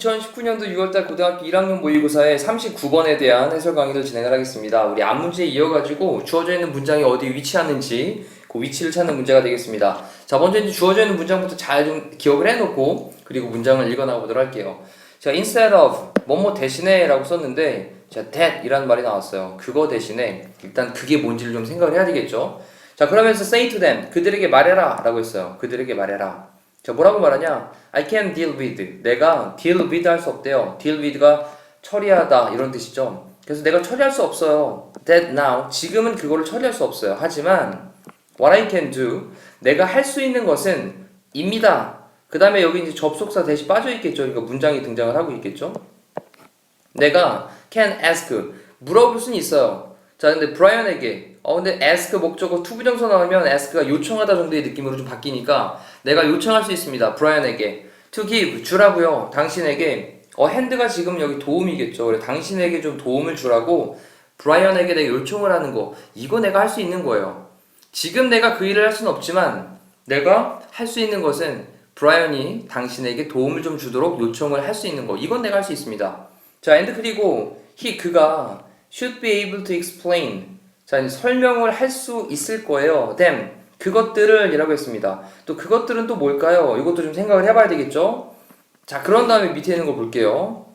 (2019년도 6월달) 고등학교 1학년 모의고사의 39번에 대한 해설 강의를 진행을 하겠습니다. 우리 앞문제에 이어가지고 주어져 있는 문장이 어디에 위치하는지 그 위치를 찾는 문제가 되겠습니다. 자, 먼저 이제 주어져 있는 문장부터 잘 좀 기억을 해놓고 그리고 문장을 읽어나가보도록 할게요. 자, instead of 뭐뭐 대신에 라고 썼는데 자, that 이라는 말이 나왔어요. 그거 대신에 일단 그게 뭔지를 좀 생각을 해야 되겠죠. 자, 그러면서 say to them 그들에게 말해라 라고 했어요. 그들에게 말해라. 자, 뭐라고 말하냐? I can deal with. 내가 deal with 할 수 없대요. deal with가 처리하다 이런 뜻이죠. 그래서 내가 처리할 수 없어요. that now. 지금은 그거를 처리할 수 없어요. 하지만 what I can do. 내가 할 수 있는 것은 입니다. 그 다음에 여기 이제 접속사 대시 빠져 있겠죠. 그러니까 문장이 등장을 하고 있겠죠. 내가 can ask. 물어볼 수는 있어요. 자, 근데 브라이언에게 근데 ask 목적어 투부정사 나오면 ask가 요청하다 정도의 느낌으로 좀 바뀌니까 내가 요청할 수 있습니다. 브라이언에게 to give 주라고요. 당신에게 hand가 지금 여기 도움이겠죠. 그래 당신에게 좀 도움을 주라고 브라이언에게 내가 요청을 하는 거 이거 내가 할 수 있는 거예요. 지금 내가 그 일을 할 수는 없지만 내가 할 수 있는 것은 브라이언이 당신에게 도움을 좀 주도록 요청을 할 수 있는 거 이건 내가 할 수 있습니다. 자, and 그리고 그가 should be able to explain 자, 설명을 할 수 있을 거예요. them 그것들을 이라고 했습니다. 또 그것들은 또 뭘까요? 이것도 좀 생각을 해봐야 되겠죠? 자, 그런 다음에 밑에 있는 거 볼게요.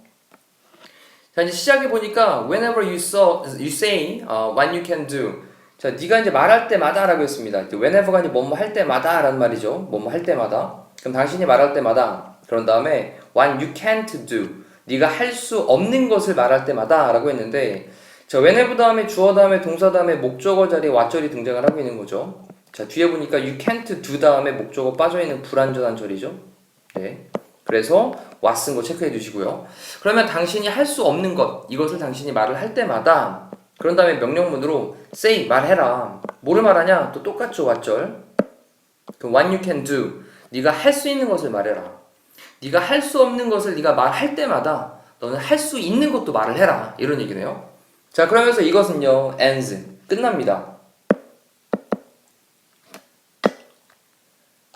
자, 이제 시작해 보니까 whenever you say what you can do. 자, 네가 이제 말할 때마다 라고 했습니다. whenever가 이제 뭐뭐 할 때마다 라는 말이죠. 뭐뭐 할 때마다. 그럼 당신이 말할 때마다. 그런 다음에 what you can't do. 네가 할 수 없는 것을 말할 때마다 라고 했는데 자, whenever 다음에 주어 다음에 동사 다음에 목적어 자리에 what절이 등장을 하고 있는 거죠. 자, 뒤에 보니까 you can't do 다음에 목적어 빠져있는 불완전한 절이죠. 네. 그래서 what 쓴 거 체크해 주시고요. 그러면 당신이 할 수 없는 것, 이것을 당신이 말을 할 때마다 그런 다음에 명령문으로 say, 말해라. 뭐를 말하냐? 또 똑같죠, what절. 그 what you can do. 네가 할 수 있는 것을 말해라. 네가 할 수 없는 것을 네가 말할 때마다 너는 할 수 있는 것도 말을 해라. 이런 얘기네요. 자, 그러면서 이것은요, ends, 끝납니다.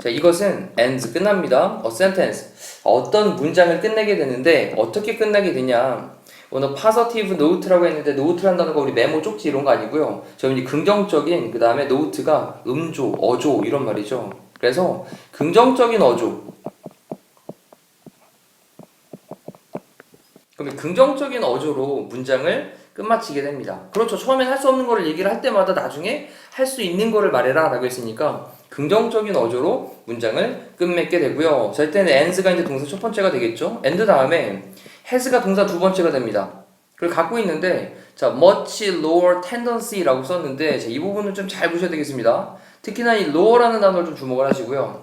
자, 이것은 ends, 끝납니다. a sentence, 어떤 문장을 끝내게 되는데 어떻게 끝나게 되냐? 오늘 positive note라고 했는데 note라는 단어가 우리 메모 쪽지 이런 거 아니고요. 저는 이제 긍정적인 그 다음에 note가 음조, 어조 이런 말이죠. 그래서 긍정적인 어조. 그럼 긍정적인 어조로 문장을 끝마치게 됩니다. 그렇죠. 처음엔 할 수 없는 거를 얘기를 할 때마다 나중에 할 수 있는 거를 말해라 라고 했으니까 긍정적인 어조로 문장을 끝맺게 되고요. 자, 이때는 ends가 이제 동사 첫 번째가 되겠죠. end 다음에 has가 동사 두 번째가 됩니다. 그걸 갖고 있는데 자, much lower tendency 라고 썼는데 자, 이 부분은 좀 잘 보셔야 되겠습니다. 특히나 이 lower라는 단어를 좀 주목을 하시고요.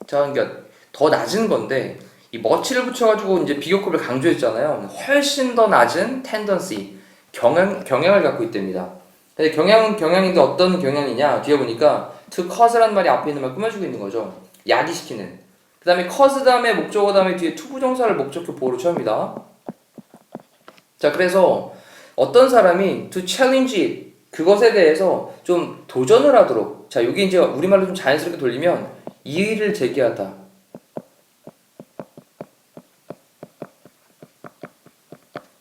자, 그러니까 더 낮은 건데 이 much를 붙여가지고 이제 비교급을 강조했잖아요. 훨씬 더 낮은 tendency 경향을 갖고 있답니다. 근데 경향인데 어떤 경향이냐? 뒤에 보니까 to cause라는 말이 앞에 있는 말 꾸며주고 있는 거죠. 야기시키는. 그 다음에 cause 다음에 목적어 다음에 뒤에 투부정사를 목적격 보호로 채웁니다. 자, 그래서 어떤 사람이 to challenge it, 그것에 대해서 좀 도전을 하도록. 자, 여기 이제 우리말로 좀 자연스럽게 돌리면 이의를 제기하다.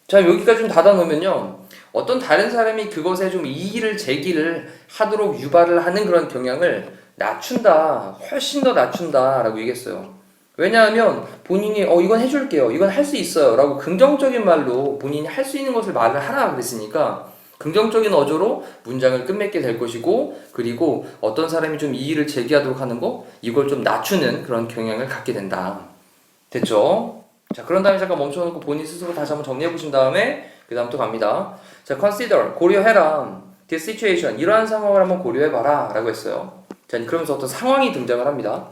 자, 여기까지 좀 닫아놓으면요. 어떤 다른 사람이 그것에 좀 이의를 제기를 하도록 유발을 하는 그런 경향을 낮춘다. 훨씬 더 낮춘다. 라고 얘기했어요. 왜냐하면 본인이 이건 해줄게요. 이건 할 수 있어요. 라고 긍정적인 말로 본인이 할 수 있는 것을 말을 하라 그랬으니까 긍정적인 어조로 문장을 끝맺게 될 것이고 그리고 어떤 사람이 좀 이의를 제기하도록 하는 거 이걸 좀 낮추는 그런 경향을 갖게 된다. 됐죠? 자, 그런 다음에 잠깐 멈춰놓고 본인 스스로 다시 한번 정리해 보신 다음에 그 다음 또 갑니다. 자, consider, 고려해라. this situation, 이러한 상황을 한번 고려해봐라 라고 했어요. 자, 그러면서 어떤 상황이 등장을 합니다.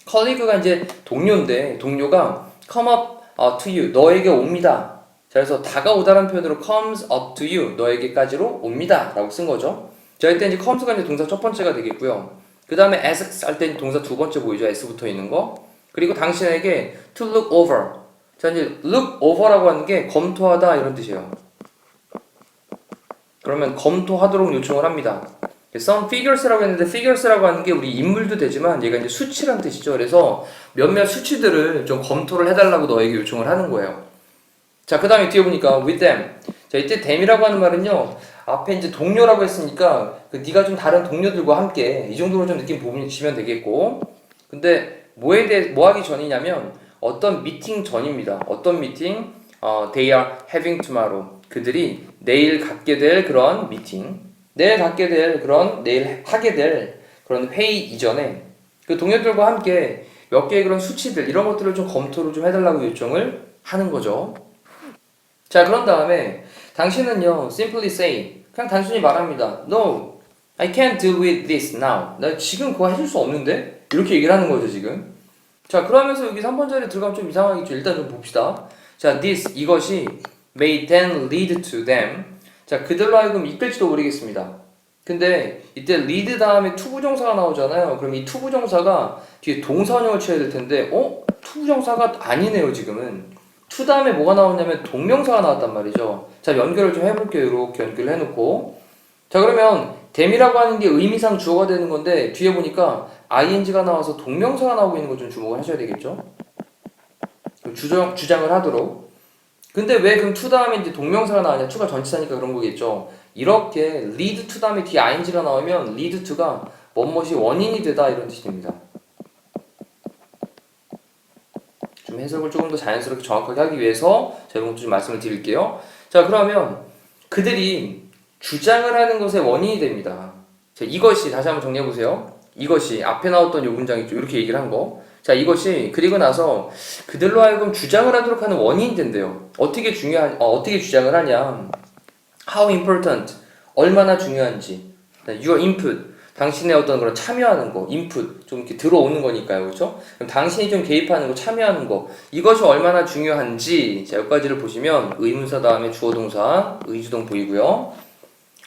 colleague가 이제 동료인데 동료가 come up to you, 너에게 옵니다. 자, 그래서 다가오다라는 표현으로 comes up to you, 너에게까지로 옵니다 라고 쓴 거죠. 자, 이때 이제 comes가 이제 동사 첫 번째가 되겠고요. 그 다음에 as 할 때 동사 두 번째 보이죠. s 붙어 있는 거. 그리고 당신에게 to look over. 자, 이제 look over라고 하는 게 검토하다 이런 뜻이에요. 그러면 검토하도록 요청을 합니다. some figures라고 했는데 figures라고 하는 게 우리 인물도 되지만 얘가 이제 수치란 뜻이죠. 그래서 몇몇 수치들을 좀 검토를 해달라고 너에게 요청을 하는 거예요. 자, 그 다음에 뒤에 보니까 with them. 자, 이때 them이라고 하는 말은요, 앞에 이제 동료라고 했으니까 네가 좀 다른 동료들과 함께 이 정도로 좀 느낌 보시면 되겠고, 근데 뭐에 대해 뭐 하기 전이냐면 어떤 미팅 전입니다. 어떤 미팅? They are having tomorrow. 그들이 내일 갖게 될 그런 미팅, 내일 갖게 될 그런 내일 하게 될 그런 회의 이전에 그 동료들과 함께 몇 개의 그런 수치들 이런 것들을 좀 검토를 좀 해달라고 요청을 하는 거죠. 자, 그런 다음에 당신은요, simply say, 그냥 단순히 말합니다. No, I can't deal with this now. 나 지금 그거 해줄 수 없는데? 이렇게 얘기를 하는 거죠, 지금. 자, 그러면서 여기 3번 자리에 들어가면 좀 이상하겠죠. 일단 좀 봅시다. 자, this, 이것이 may then lead to them. 자, 그들로 하여금 이끌지도 모르겠습니다. 근데 이때 lead 다음에 투부정사가 나오잖아요. 그럼 이 투부정사가 뒤에 동사원형을 취해야 될 텐데, 투부정사가 아니네요, 지금은. to 다음에 뭐가 나오냐면 동명사가 나왔단 말이죠. 자, 연결을 좀 해볼게요. 이렇게 연결을 해놓고. 자, 그러면 them이라고 하는 게 의미상 주어가 되는 건데 뒤에 보니까 ing가 나와서 동명사가 나오고 있는 거 좀 주목을 하셔야 되겠죠. 주장을 하도록. 근데 왜 그럼 to 다음에 이제 동명사가 나왔냐? to가 전치사니까 그런 거겠죠. 이렇게 lead to 다음에 뒤에 ing가 나오면 lead to가 뭐뭇이 원인이 되다 이런 뜻이 됩니다. 좀 해석을 조금 더 자연스럽게 정확하게 하기 위해서 제가 이런 것도 좀 말씀을 드릴게요. 자, 그러면 그들이 주장을 하는 것의 원인이 됩니다. 자, 이것이 다시 한번 정리해 보세요. 이것이 앞에 나왔던 요 문장 있죠. 이렇게 얘기를 한 거. 자, 이것이 그리고 나서 그들로 하여금 주장을 하도록 하는 원인이 된대요. 어떻게 주장을 하냐? How important, 얼마나 중요한지. Your input, 당신의 어떤 그런 참여하는 거, input, 좀 이렇게 들어오는 거니까요, 그렇죠? 그럼 당신이 좀 개입하는 거, 참여하는 거, 이것이 얼마나 중요한지. 자, 여기까지를 보시면 의문사 다음에 주어동사, 의주동 보이고요.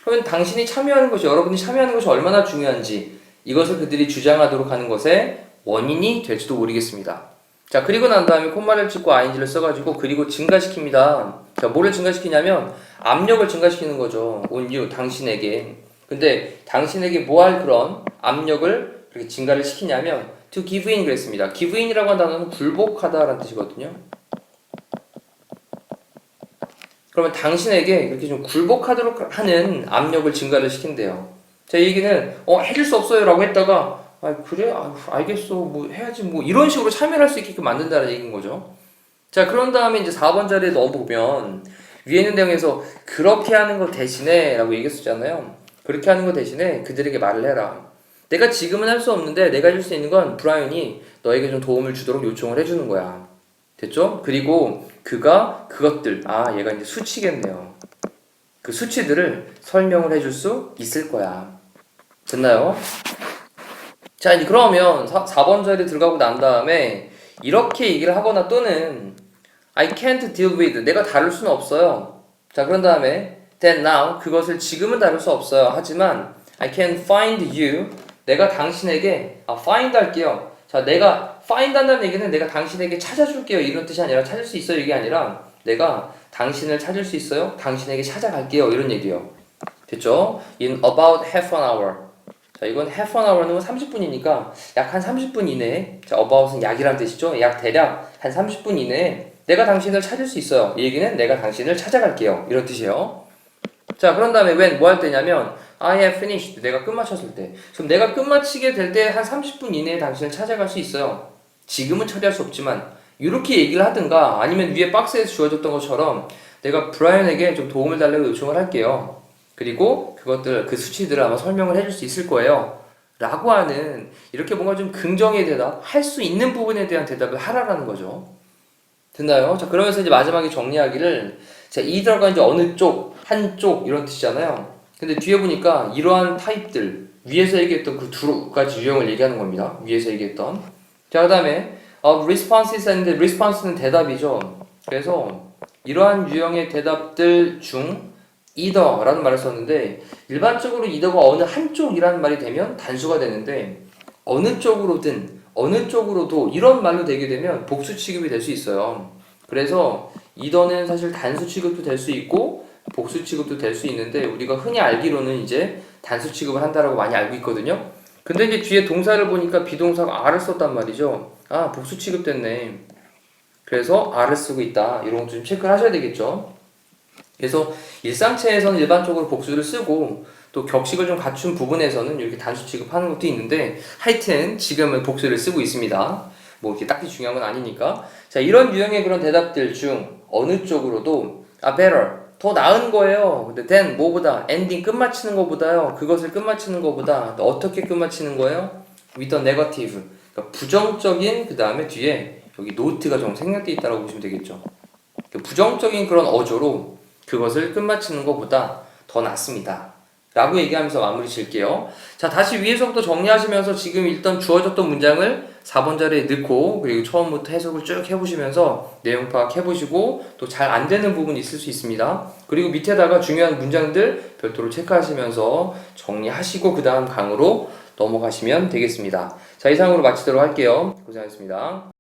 그러면 당신이 참여하는 것이, 여러분이 참여하는 것이 얼마나 중요한지, 이것을 그들이 주장하도록 하는 것의 원인이 될지도 모르겠습니다. 자, 그리고 난 다음에 콤마를 찍고 ing를 써가지고 그리고 증가시킵니다. 자, 뭐를 증가시키냐면 압력을 증가시키는 거죠. on you, 당신에게. 근데 당신에게 뭐 할 그런 압력을 그렇게 증가를 시키냐면 to give in 그랬습니다. give in이라고 하는 단어는 굴복하다라는 뜻이거든요. 그러면 당신에게 이렇게 좀 굴복하도록 하는 압력을 증가를 시킨대요. 자, 이 얘기는 해줄 수 없어요 라고 했다가 그래? 알겠어. 뭐 해야지. 뭐 이런 식으로 참여를 할 수 있게끔 만든다는 얘기인 거죠. 자, 그런 다음에 이제 4번 자리에 넣어보면 위에 있는 내용에서 그렇게 하는 거 대신에 라고 얘기했었잖아요. 그렇게 하는 거 대신에 그들에게 말을 해라. 내가 지금은 할 수 없는데 내가 해줄 수 있는 건 브라이언이 너에게 좀 도움을 주도록 요청을 해주는 거야. 됐죠? 그리고 그가 그것들, 얘가 이제 수치겠네요. 그 수치들을 설명을 해줄 수 있을 거야. 됐나요? 자, 이제 그러면 4번 자리에 들어가고 난 다음에 이렇게 얘기를 하거나 또는 I can't deal with, 내가 다룰 수는 없어요. 자, 그런 다음에 then now, 그것을 지금은 다룰 수 없어요. 하지만 I can find you, 내가 당신에게 find 할게요. 자, 내가 find 한다는 얘기는 내가 당신에게 찾아줄게요 이런 뜻이 아니라 찾을 수 있어요 이게 아니라 내가 당신을 찾을 수 있어요? 당신에게 찾아갈게요 이런 얘기예요. 됐죠? In about half an hour. 자, 이건 half an hour는 30분이니까 약 한 30분 이내에, 자, about은 약이란 뜻이죠. 약 대략 한 30분 이내에 내가 당신을 찾을 수 있어요. 이 얘기는 내가 당신을 찾아갈게요 이런 뜻이에요. 자, 그런 다음에 when 뭐 할 때냐면 I have finished, 내가 끝마쳤을 때. 그럼 내가 끝마치게 될 때 한 30분 이내에 당신을 찾아갈 수 있어요. 지금은 처리할 수 없지만 이렇게 얘기를 하든가 아니면 위에 박스에서 주어졌던 것처럼 내가 브라이언에게 좀 도움을 달라고 요청을 할게요. 그리고 그 수치들을 아마 설명을 해줄 수 있을 거예요. 라고 하는, 이렇게 뭔가 좀 긍정의 대답, 할 수 있는 부분에 대한 대답을 하라라는 거죠. 됐나요? 자, 그러면서 이제 마지막에 정리하기를, 자, either가 이제 어느 쪽, 한쪽 이런 뜻이잖아요. 근데 뒤에 보니까 이러한 타입들, 위에서 얘기했던 그 두 가지 유형을 얘기하는 겁니다. 위에서 얘기했던. 자, 그 다음에 responses 했는데 response는 대답이죠. 그래서 이러한 유형의 대답들 중 either라는 말을 썼는데 일반적으로 either가 어느 한쪽이라는 말이 되면 단수가 되는데 어느 쪽으로든 어느 쪽으로도 이런 말로 되게 되면 복수 취급이 될 수 있어요. 그래서 either는 사실 단수 취급도 될 수 있고 복수 취급도 될 수 있는데 우리가 흔히 알기로는 이제 단수 취급을 한다라고 많이 알고 있거든요. 근데 이제 뒤에 동사를 보니까 비동사가 are를 썼단 말이죠. 아, 복수 취급됐네. 그래서 are를 쓰고 있다. 이런 것도 좀 체크를 하셔야 되겠죠. 그래서 일상체에서는 일반적으로 복수를 쓰고 또 격식을 좀 갖춘 부분에서는 이렇게 단수 취급하는 것도 있는데 하여튼 지금은 복수를 쓰고 있습니다. 뭐 이렇게 딱히 중요한 건 아니니까. 자, 이런 유형의 그런 대답들 중 어느 쪽으로도 better, 더 나은 거예요. 근데 than, 뭐보다, ending 끝마치는 거보다요. 그것을 끝마치는 거보다 어떻게 끝마치는 거예요? with a negative, 그러니까 부정적인 그 다음에 뒤에 여기 note가 좀 생략되어 있다고 보시면 되겠죠. 부정적인 그런 어조로 그것을 끝마치는 것보다 더 낫습니다. 라고 얘기하면서 마무리 질게요. 자, 다시 위에서부터 정리하시면서 지금 일단 주어졌던 문장을 4번 자리에 넣고 그리고 처음부터 해석을 쭉 해보시면서 내용 파악해보시고 또 잘 안되는 부분이 있을 수 있습니다. 그리고 밑에다가 중요한 문장들 별도로 체크하시면서 정리하시고 그 다음 강으로 넘어가시면 되겠습니다. 자, 이상으로 마치도록 할게요. 고생하셨습니다.